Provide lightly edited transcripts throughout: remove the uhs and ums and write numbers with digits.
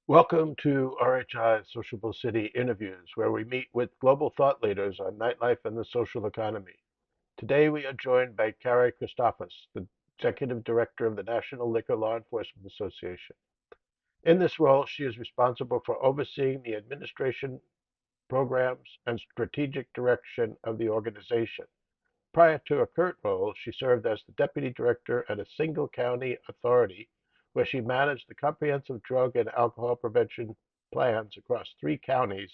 Welcome to RHI's Sociable City Interviews, where we meet with global thought leaders on nightlife and the social economy. Today we are joined by Carrie Christophas, the Executive Director of the National Liquor Law Enforcement Association. In this role, she is responsible for overseeing the administration, programs, and strategic direction of the organization. Prior to her current role, she served as the Deputy Director at a single county authority where she managed the comprehensive drug and alcohol prevention plans across 3 counties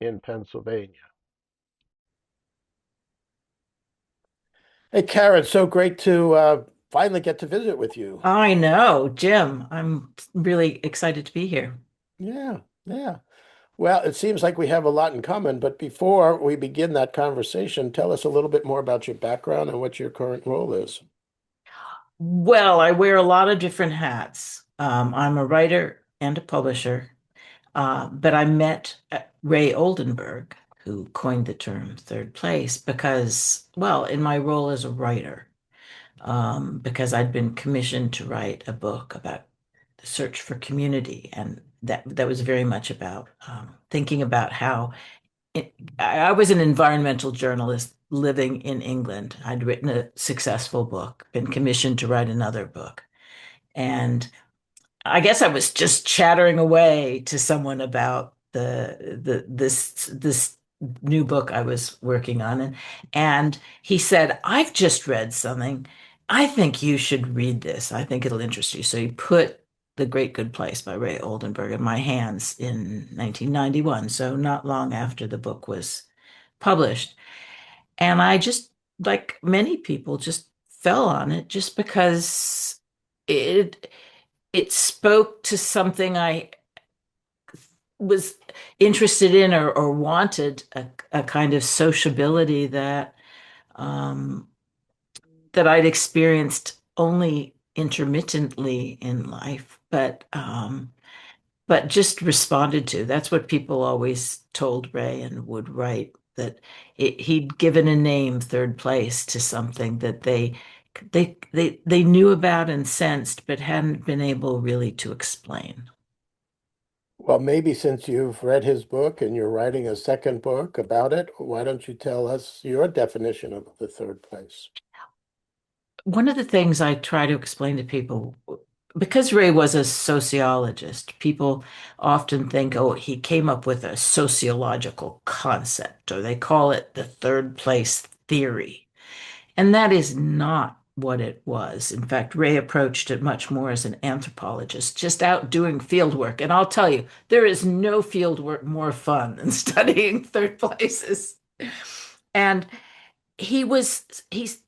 in Pennsylvania. Hey, Karen, so great to finally get to visit with you. I know, Jim. I'm really excited to be here. Yeah, yeah. Well, it seems like we have a lot in common, but before we begin that conversation, tell us a little bit more about your background and what your current role is. Well, I wear a lot of different hats. I'm a writer and a publisher, but I met Ray Oldenburg, who coined the term third place, because, well, in my role as a writer, because I'd been commissioned to write a book about the search for community, and that was very much about thinking about how I was an environmental journalist living in England. I'd written a successful book, been commissioned to write another book. And I guess I was just chattering away to someone about this new book I was working on. And he said, I've just read something. I think you should read this. I think it'll interest you. So he put The Great Good Place by Ray Oldenburg in my hands in 1991, so not long after the book was published. And I just, like many people, just fell on it just because it it spoke to something I was interested in or wanted a kind of sociability um, that I'd experienced only intermittently in life, but just responded to. That's what people always told Ray and would write, that he'd given a name, third place, to something that they knew about and sensed, but hadn't been able really to explain. Well, maybe since you've read his book and you're writing a second book about it, why don't you tell us your definition of the third place? One of the things I try to explain to people, because Ray was a sociologist, people often think, oh, he came up with a sociological concept, or they call it the third place theory. And that is not what it was. In fact, Ray approached it much more as an anthropologist, just out doing field work. And I'll tell you, there is no field work more fun than studying third places. And he's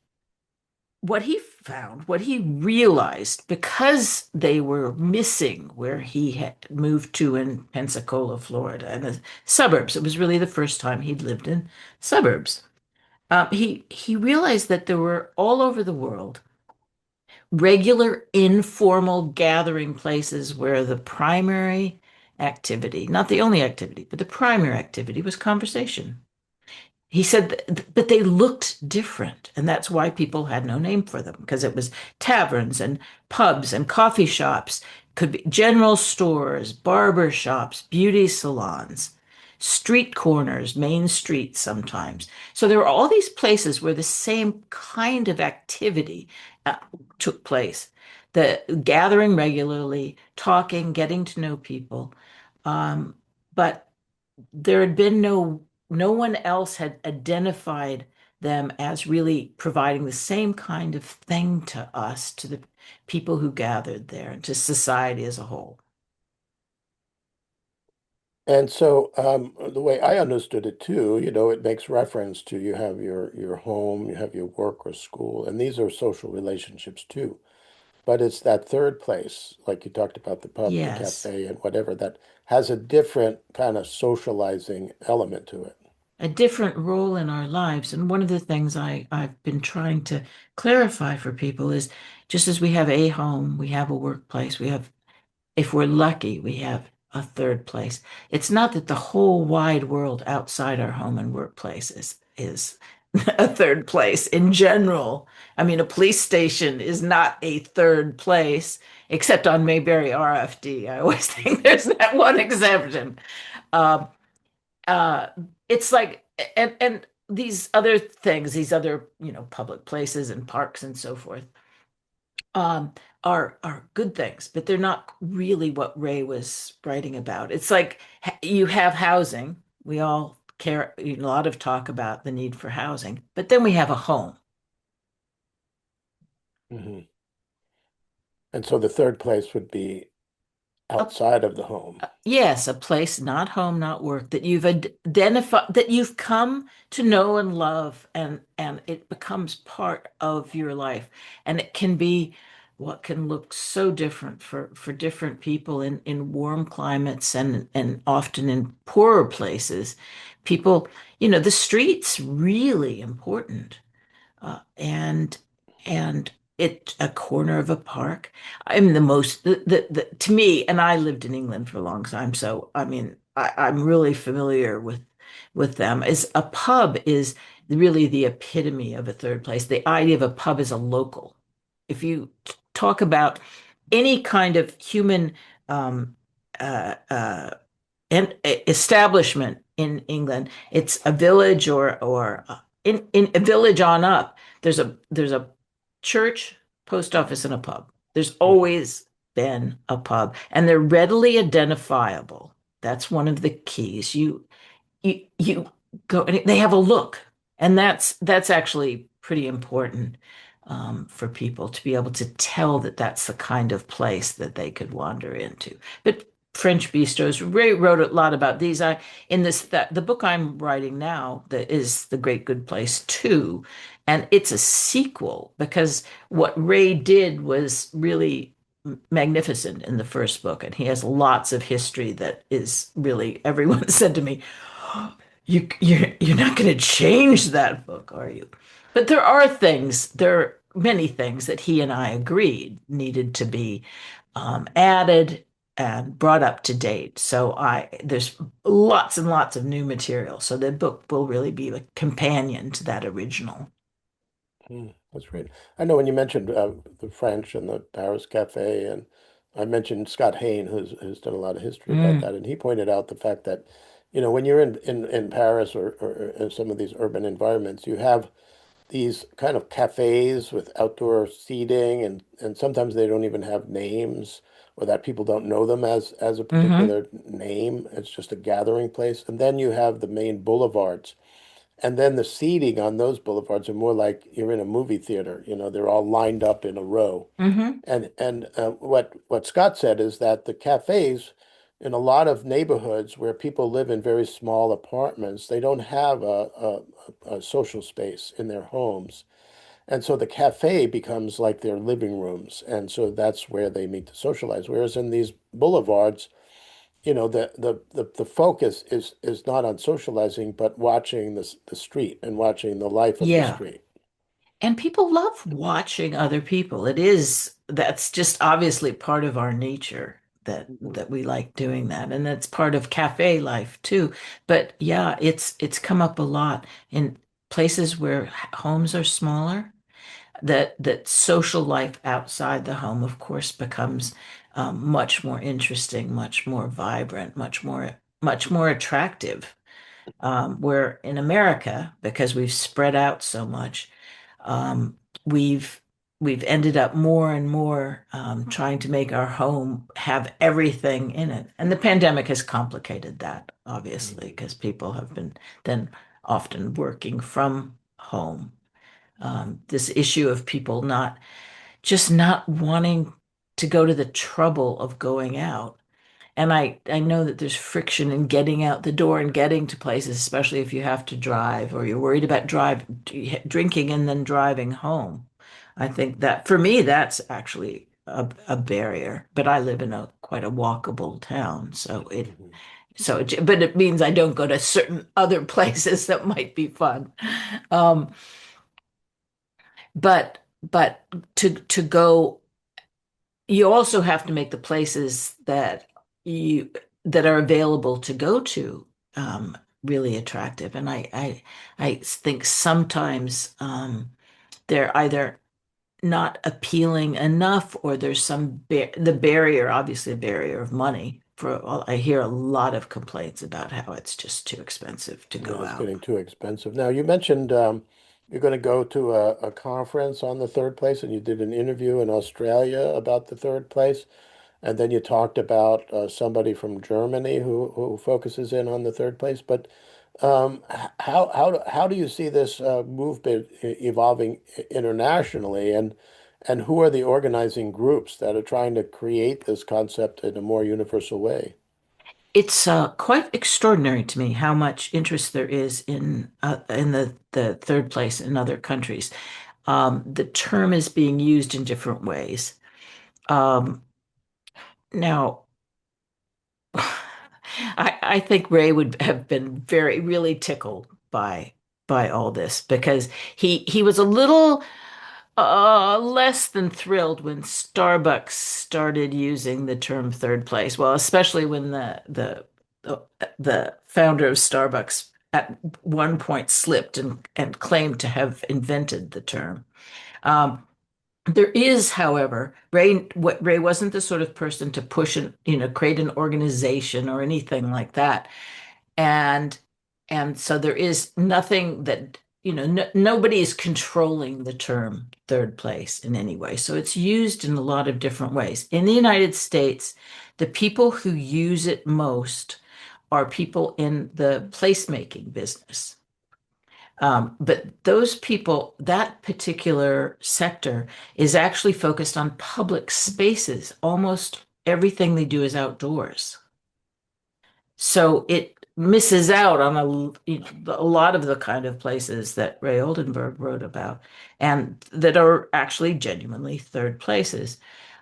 what he found, what he realized, because they were missing where he had moved to in Pensacola, Florida, and the suburbs. It was really the first time he'd lived in suburbs. He realized that there were all over the world regular informal gathering places where the primary activity, not the only activity, but the primary activity was conversation. He said, but they looked different. And that's why people had no name for them, because it was taverns and pubs and coffee shops, could be general stores, barber shops, beauty salons, street corners, main streets sometimes. So there were all these places where the same kind of activity took place. The gathering regularly, talking, getting to know people. Um, but there had been no one else had identified them as really providing the same kind of thing to us, to the people who gathered there, and to society as a whole. And so the way I understood it too, it makes reference to you have your home, you have your work or school, and these are social relationships too. But it's that third place, like you talked about the pub, the Yes, cafe, and whatever, that has a different kind of socializing element to it. a different role in our lives. And one of the things I've been trying to clarify for people is, just as we have a home, we have a workplace, we have, if we're lucky, we have a third place. It's not that the whole wide world outside our home and workplace is a third place in general. I mean, a police station is not a third place, except on Mayberry RFD. I always think there's that one exception. Um, uh, it's like, and these other things, these other, public places and parks and so forth, um, are good things, but they're not really what Ray was writing about. It's like you have housing. We all care a lot of talk about the need for housing, but then we have a home. Hmm. And so the third place would be A outside of the home. Yes, a place not home, not work that you've identified, that you've come to know and love, and it becomes part of your life. And it can be what can look so different for different people in warm climates and often in poorer places. People, the street's really important. And it a corner of a park. I'm the most the to me, and I lived in England for a long time, so I mean I'm really familiar with them. Is a pub is really the epitome of a third place. The idea of a pub is a local. If you talk about any kind of human um, uh, an establishment in England. It's a village or in a village on up. There's a church, post office, and a pub. There's Hmm. always been a pub, and they're readily identifiable. That's one of the keys. You go and they have a look, and that's actually pretty important for people to be able to tell that that's the kind of place that they could wander into. But French bistros, Ray wrote a lot about these. I in this that the book I'm writing now that is The Great Good Place 2, and it's a sequel because what Ray did was really magnificent in the first book, and he has lots of history that is really everyone said to me, you're not going to change that book, are you? But there are many things that he and I agreed needed to be added and brought up to date. So there's lots and lots of new material. So the book will really be a companion to that original. That's great. I know when you mentioned the French and the Paris Cafe, and I mentioned Scott Hain, who's done a lot of history about Mm. that, and he pointed out the fact that, when you're in Paris or in some of these urban environments, you have these kind of cafes with outdoor seating, and sometimes they don't even have names, or that people don't know them as a Hmm. particular name. It's just a gathering place. And then you have the main boulevards. And then the seating on those boulevards are more like you're in a movie theater. They're all lined up in a row. Hmm. And what Scott said is that the cafes in a lot of neighborhoods where people live in very small apartments, they don't have a social space in their homes. And so the cafe becomes like their living rooms. And so that's where they meet to socialize. Whereas in these boulevards, the focus is not on socializing, but watching the street and watching the life of the Yeah. street. And people love watching other people. That's just obviously part of our nature that we like doing that. And that's part of cafe life too. But yeah, it's come up a lot in places where homes are smaller, that social life outside the home, of course, becomes much more interesting, much more vibrant, much more attractive. Where in America, because we've spread out so much, um, we've we've ended up more and more trying to make our home have everything in it. And the pandemic has complicated that, obviously, Mhm. because people have been then often working from home. This issue of people not wanting to go to the trouble of going out. And I know that there's friction in getting out the door and getting to places, especially if you have to drive or you're worried about drinking and then driving home. I think that for me, that's actually a barrier. But I live in a quite a walkable town, Mhm. but it means I don't go to certain other places that might be fun. Um, but to go you also have to make the places you that are available to go to um, really attractive. And I think sometimes they're either not appealing enough, or there's the barrier, obviously a barrier of money. I hear a lot of complaints about how it's just too expensive to Yeah, go it's out. getting too expensive. Now, you mentioned you're going to go to a conference on the third place, and you did an interview in Australia about the third place, and then you talked about somebody from Germany who focuses in on the third place. But how do you see this movement evolving internationally, and who are the organizing groups that are trying to create this concept in a more universal way? It's quite extraordinary to me how much interest there is in the third place in other countries. The term is being used in different ways. Um, now, I think Ray would have been really tickled by all this, because he was a little less than thrilled when Starbucks started using the term third place. Well, especially when the founder of Starbucks at one point slipped and claimed to have invented the term. Um, there is, however, Ray wasn't the sort of person to push create an organization or anything like that. And so there is nothing that, nobody is controlling the term third place in any way. So it's used in a lot of different ways. In the United States, the people who use it most are people in the placemaking business. But those people, that particular sector is actually focused on public spaces. Almost everything they do is outdoors. So it misses out on a lot of the kind of places that Ray Oldenburg wrote about, and that are actually genuinely third places.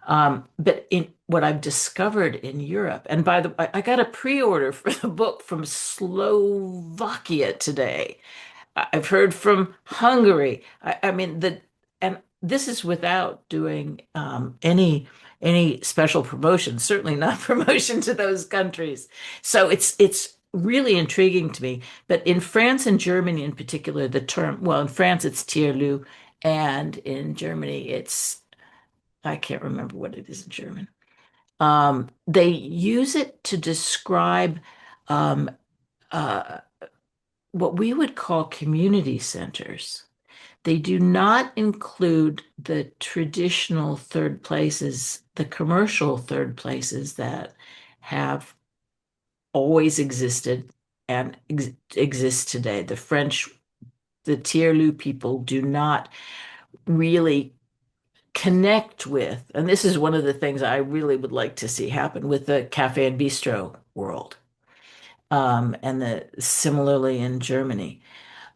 But in what I've discovered in Europe, and by the way, I got a pre-order for the book from Slovakia today. I've heard from Hungary. I mean, and this is without doing any special promotion, certainly not promotion to those countries. So it's really intriguing to me. But in France and Germany in particular, the term, well, in France it's tiers-lieu, and in Germany it's, I can't remember what it is in German. They use it to describe um, uh, what we would call community centers. They do not include the traditional third places, the commercial third places that have always existed and exist today. The tiers-lieu people do not really connect with, and this is one of the things I really would like to see happen with the cafe and bistro world, and similarly in Germany.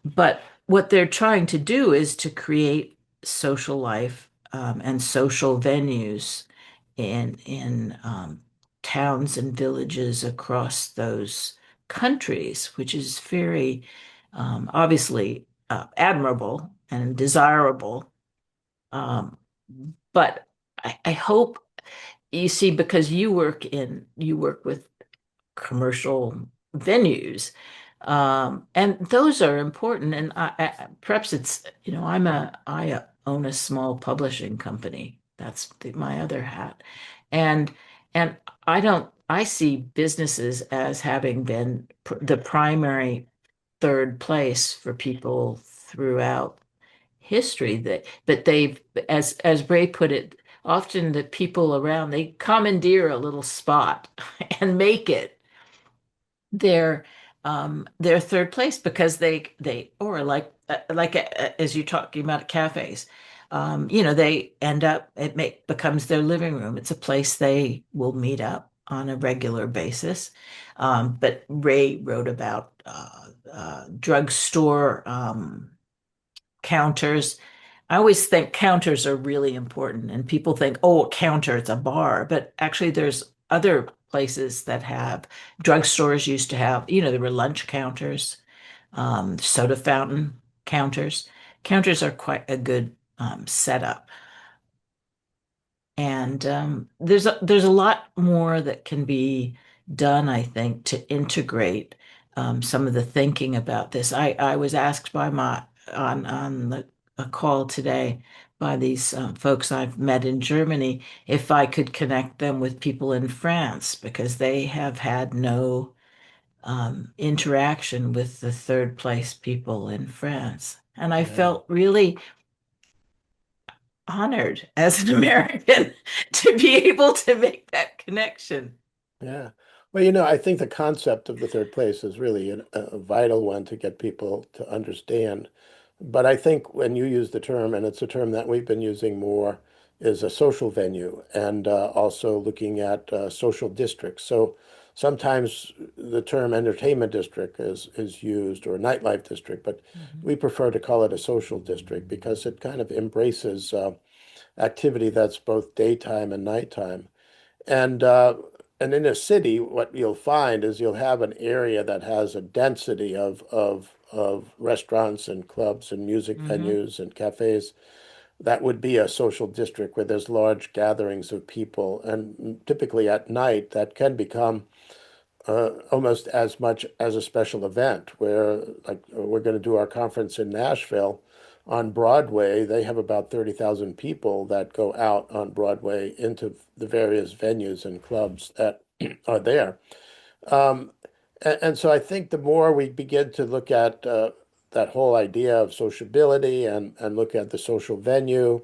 But what they're trying to do is to create social life, and social venues in towns and villages across those countries, which is very obviously admirable and desirable. Um, but I hope, you see, because you work with commercial venues. And those are important. And perhaps it's, I own a small publishing company. That's my other hat. And, and I see businesses as having been the primary third place for people throughout history, but as Ray put it, often the people around, they commandeer a little spot and make it their third place, because they or as you're talking about cafes, they end up, becomes their living room. It's a place they will meet up on a regular basis. But Ray wrote about drugstore counters. I always think counters are really important, and people think, oh, a counter, it's a bar. But actually, there's other places that have, drugstores used to have, there were lunch counters, soda fountain counters. Counters are quite a good setup. And there's a lot more that can be done, I think, to integrate some of the thinking about this. I was asked by my on a call today by these folks I've met in Germany if I could connect them with people in France because they have had no interaction with the third place people in France. And I Yeah. felt really honored as an American to be able to make that connection. Yeah. Well, I think the concept of the third place is really a vital one to get people to understand. But I think when you use the term, and it's a term that we've been using more, is a social venue and also looking at social districts. So sometimes the term entertainment district is used or nightlife district, but Mhm. we prefer to call it a social district because it kind of embraces activity that's both daytime and nighttime. And uh, and in a city, what you'll find is you'll have an area that has a density of restaurants and clubs and music Hmm. venues and cafes. That would be a social district where there's large gatherings of people. And typically at night, that can become almost as much as a special event where, like, we're going to do our conference in Nashville on Broadway. They have about 30,000 people that go out on Broadway into the various venues and clubs that are there. Um, and so I think the more we begin to look at that whole idea of sociability and look at the social venue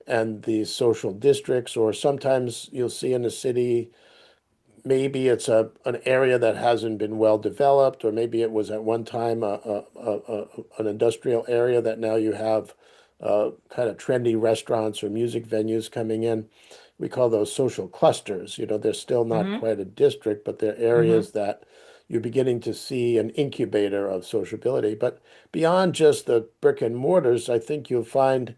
and the social districts, or sometimes you'll see in a city maybe it's an area that hasn't been well developed, or maybe it was at one time an industrial area that now you have kind of trendy restaurants or music venues coming in. We call those social clusters. They're still not Hmm. quite a district, but they're Hmm. areas that you're beginning to see an incubator of sociability. But beyond just the brick and mortars, I think you'll find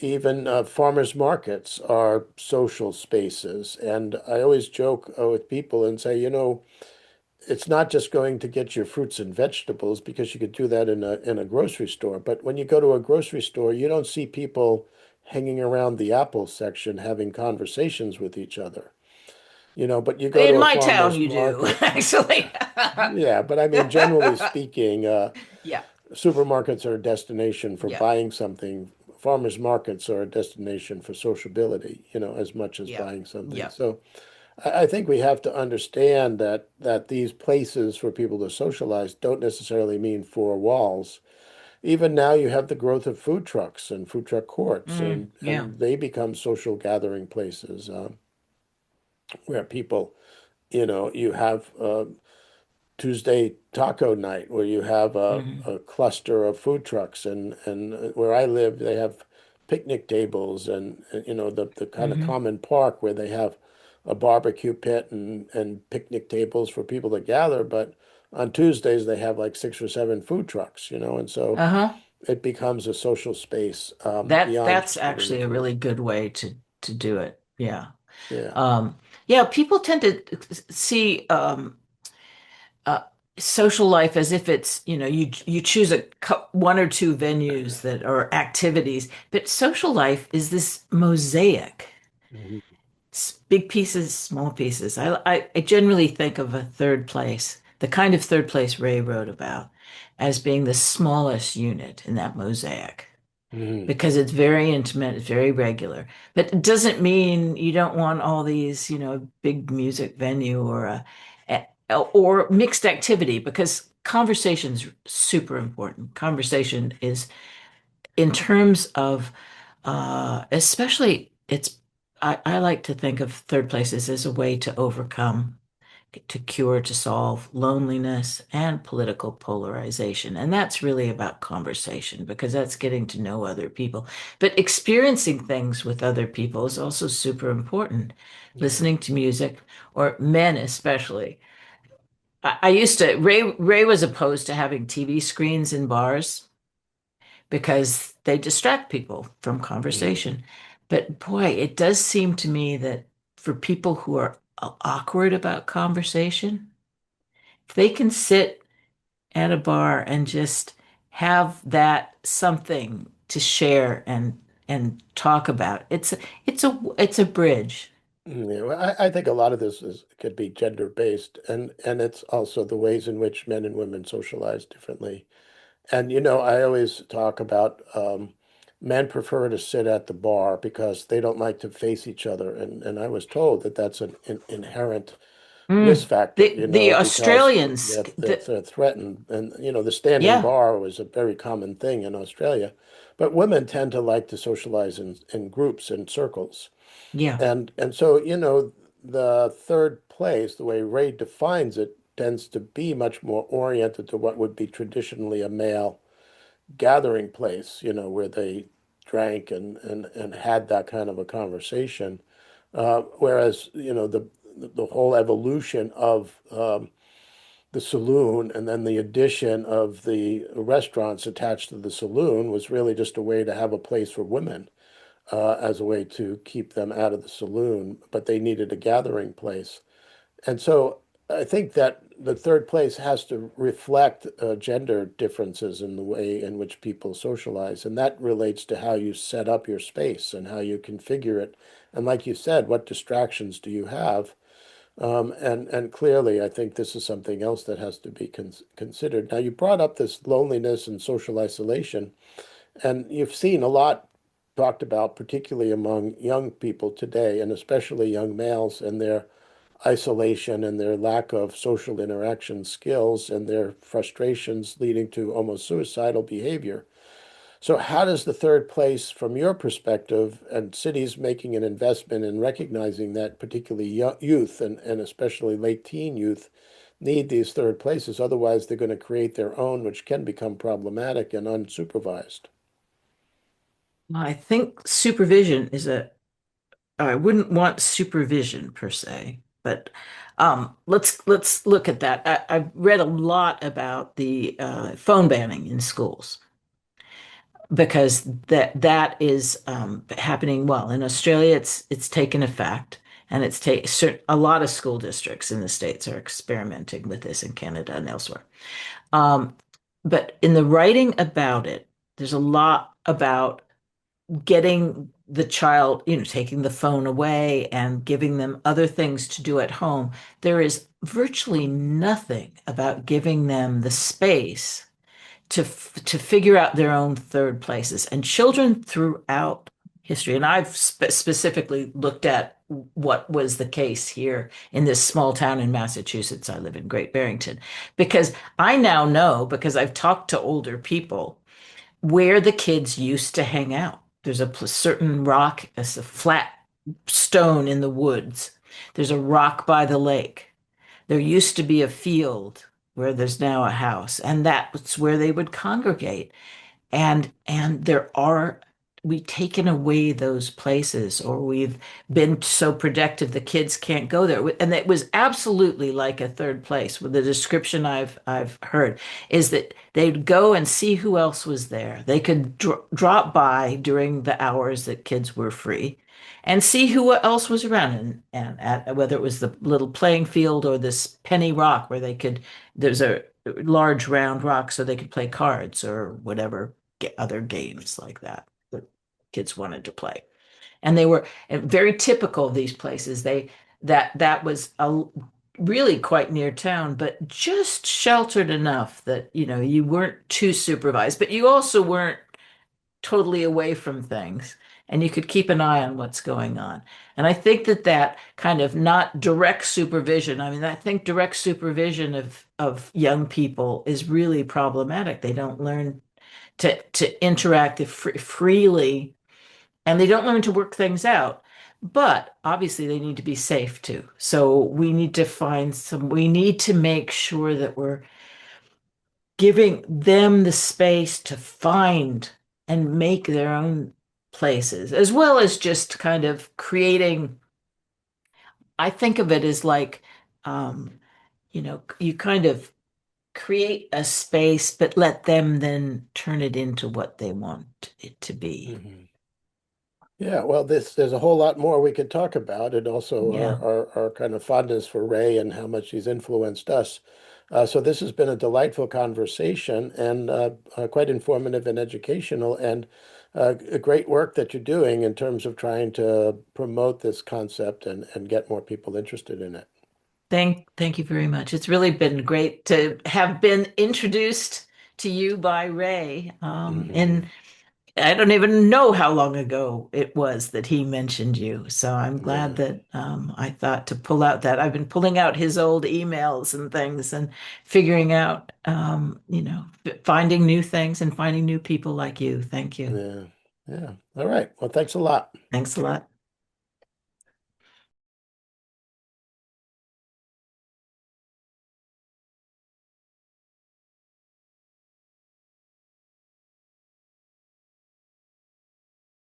even farmers markets are social spaces. And I always joke with people and say, it's not just going to get your fruits and vegetables because you could do that in a grocery store. But when you go to a grocery store, you don't see people hanging around the apple section having conversations with each other. But you go to In a my town, farmer's you do, market. actually. Yeah, but I mean, generally speaking, Yeah, supermarkets are a destination for yeah, buying something. Farmers markets are a destination for sociability, as much as yeah, buying something. yeah. So I think we have to understand that these places for people to socialize don't necessarily mean four walls. Even now you have the growth of food trucks and food truck courts, Mm, yeah. and they become social gathering places where people, you have Tuesday taco night where you have Hmm. a cluster of food trucks and where I live they have picnic tables and the kind of Hmm. common park where they have a barbecue pit and picnic tables for people to gather, but on Tuesdays they have like six or seven food trucks, and so Uh-huh. it becomes a social space beyond That's just getting the actually a food. really good way to do it. Yeah. Yeah. Um, yeah, people tend to see uh, social life as if it's, you choose one or two venues that are activities, but social life is this mosaic. Mhm. Big pieces, small pieces. I generally think of a third place, the kind of third place Ray wrote about, as being the smallest unit in that mosaic Mhm. because it's very intimate, it's very regular. But it doesn't mean you don't want all these, big music venue or mixed activity because conversation's super important. Conversation is in terms of especially I like to think of third places as a way to overcome, to cure, to solve loneliness and political polarization. And that's really about conversation because that's getting to know other people. But experiencing things with other people is also super important. Yeah. Listening to music, or men especially. I used to, Ray was opposed to having TV screens in bars because they distract people from Mhm. conversation. But boy, it does seem to me that for people who are awkward about conversation, if they can sit at a bar and just have that something to share and talk about, it's a bridge. Yeah, well, I think a lot of this is could be gender based, and it's also the ways in which men and women socialize differently. And I always talk about men prefer to sit at the bar because they don't like to face each other, and I was told that that's an inherent risk Mm. factor, The because Australians, they're threatened. And, the standing yeah, bar was a very common thing in Australia. But women tend to like to socialize in groups and circles. yeah. And so, the third place, the way Ray defines it, tends to be much more oriented to what would be traditionally a male gathering place, where they drank and had that kind of a conversation. Whereas, the whole evolution of the saloon and then the addition of the restaurants attached to the saloon was really just a way to have a place for women, as a way to keep them out of the saloon, but they needed a gathering place. And so I think that the third place has to reflect gender differences in the way in which people socialize. And that relates to how you set up your space and how you configure it. And like you said, what distractions do you have? And clearly, I think this is something else that has to be considered. Now, you brought up this loneliness and social isolation, and you've seen a lot talked about, particularly among young people today, and especially young males and their isolation and their lack of social interaction skills and their frustrations leading to almost suicidal behavior. So, how does the third place, from your perspective, and cities making an investment in recognizing that particularly youth and especially late teen youth need these third places? Otherwise, they're going to create their own, which can become problematic and unsupervised. I think supervision is I wouldn't want supervision per se, but let's look at that. I've read a lot about the phone banning in schools because that is happening well. In Australia, it's taken effect, and a lot of school districts in the States are experimenting with this in Canada and elsewhere. Um, but in the writing about it, there's a lot about getting the child, taking the phone away and giving them other things to do at home. There is virtually nothing about giving them the space to figure out their own third places. And children throughout history, and I've specifically looked at what was the case here in this small town in Massachusetts. I live in Great Barrington because I now know, because I've talked to older people, where the kids used to hang out. There's a certain rock, it's a flat stone in the woods. There's a rock by the lake. There used to be a field where there's now a house, and that's where they would congregate. And we've taken away those places, or we've been so protective the kids can't go there. And it was absolutely like a third place. With the description I've heard is that they'd go and see who else was there. They could drop by during the hours that kids were free and see who else was around, and at whether it was the little playing field or this penny rock where there's a large round rock so they could play cards or whatever other games like that that kids wanted to play. And they were very typical of these places. That was really quite near town, but just sheltered enough that you weren't too supervised, but you also weren't totally away from things. And you could keep an eye on what's going on. And I think that kind of not direct supervision, I mean, I think direct supervision of young people is really problematic. They don't learn to interact freely, and they don't learn to work things out. But obviously, they need to be safe too. So we need to make sure that we're giving them the space to find and make their own places, as well as just kind of creating. I think of it as like, you kind of create a space, but let them then turn it into what they want it to be. Mhm. Yeah, well, there's a whole lot more we could talk about, and also Yeah. our kind of fondness for Ray and how much he's influenced us. So this has been a delightful conversation and quite informative and educational. And great work that you're doing in terms of trying to promote this concept and get more people interested in it. Thank you very much. It's really been great to have been introduced to you by Ray. Hmm. And I don't even know how long ago it was that he mentioned you. So I'm glad Yeah, that I thought to pull out that. I've been pulling out his old emails and things and figuring out, finding new things and finding new people like you. Thank you. yeah, yeah. All right. Well, thanks a lot. Thanks a lot.